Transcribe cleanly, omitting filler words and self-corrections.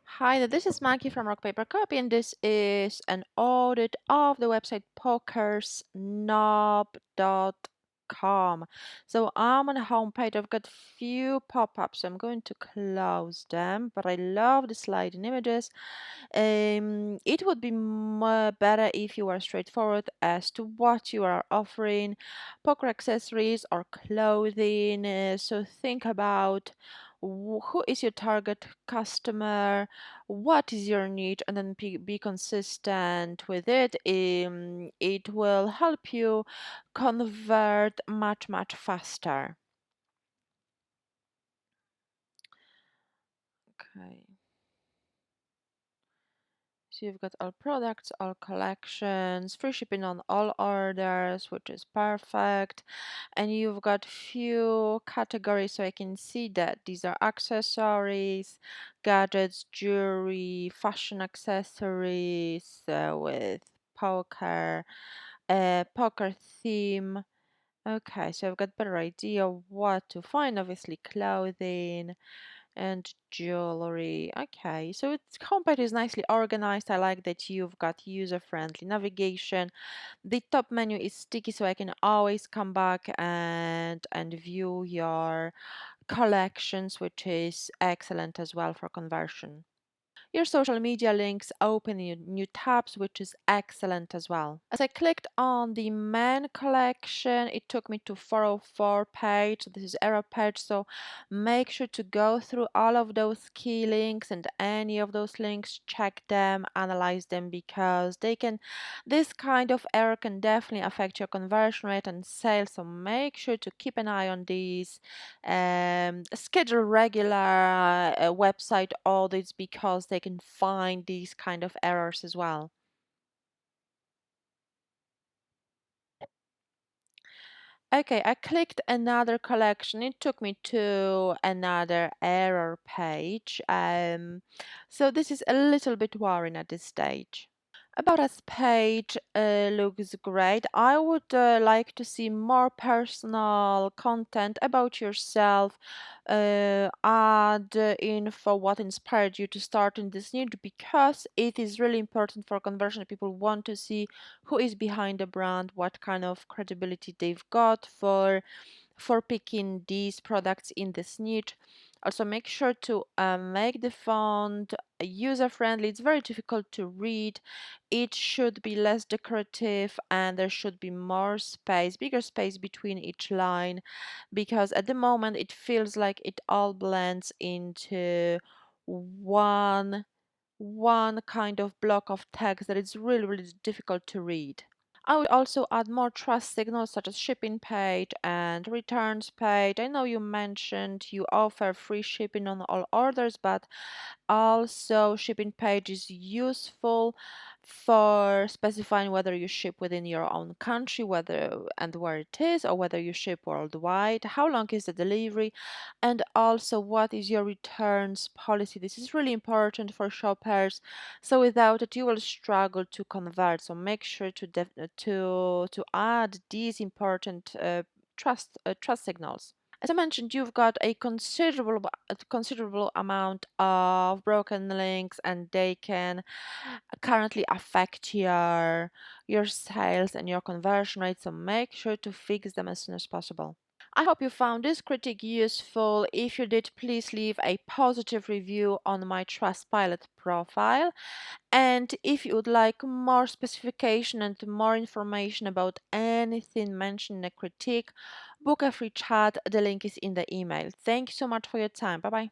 Hi, this is Maggie from Rock Paper Copy, and this is an audit of the website PokerSnob.com. So I'm on the home page. I've got few pop-ups. I'm going to close them, but I love the sliding images. It would be better if you were straightforward as to what you are offering, poker accessories or clothing. So think about who is your target customer, what is your need, and then be consistent with it. It will help you convert much faster. Okay. So you've got all products, all collections, free shipping on all orders, which is perfect. And you've got few categories, so I can see that these are accessories, gadgets, jewelry, fashion accessories with poker, poker theme. Okay, so I've got better idea what to find. Obviously, clothing and jewelry. Okay, so its homepage is nicely organized. I like that you've got user-friendly navigation. The top menu is sticky, so I can always come back and view your collections, which is excellent as well for conversion. Your social media links open in new tabs, which is excellent as well. As I clicked on the men collection, it took me to 404 page. This is error page, so make sure to go through all of those key links and any of those links, check them, analyze them, because this kind of error can definitely affect your conversion rate and sales. So make sure to keep an eye on these. Schedule regular website audits because they can find these kind of errors as well. Okay, I clicked another collection. It took me to another error page. So this is a little bit worrying at this stage. About Us page looks great. I would like to see more personal content about yourself, add info what inspired you to start in this niche, because it is really important for conversion. People want to see who is behind the brand, what kind of credibility they've got for picking these products in this niche. Also, make sure to make the font user friendly. It's very difficult to read. It should be less decorative, and there should be more space, bigger space between each line, because at the moment it feels like it all blends into one one kind of block of text that it's really difficult to read. I would also add more trust signals such as shipping page and returns page. I know you mentioned you offer free shipping on all orders, but also shipping page is useful for specifying whether you ship within your own country, whether and where it is, or whether you ship worldwide, how long is the delivery, and also what is your returns policy. This is really important for shoppers, so without it you will struggle to convert. So make sure to add these important trust signals. As I mentioned, you've got a considerable amount of broken links, and they can currently affect your sales and your conversion rate. So make sure to fix them as soon as possible. I hope you found this critique useful. If you did, please leave a positive review on my Trustpilot profile. And if you would like more specification and more information about anything mentioned in a critique, book a free chat. The link is in the email. Thank you so much for your time. Bye bye.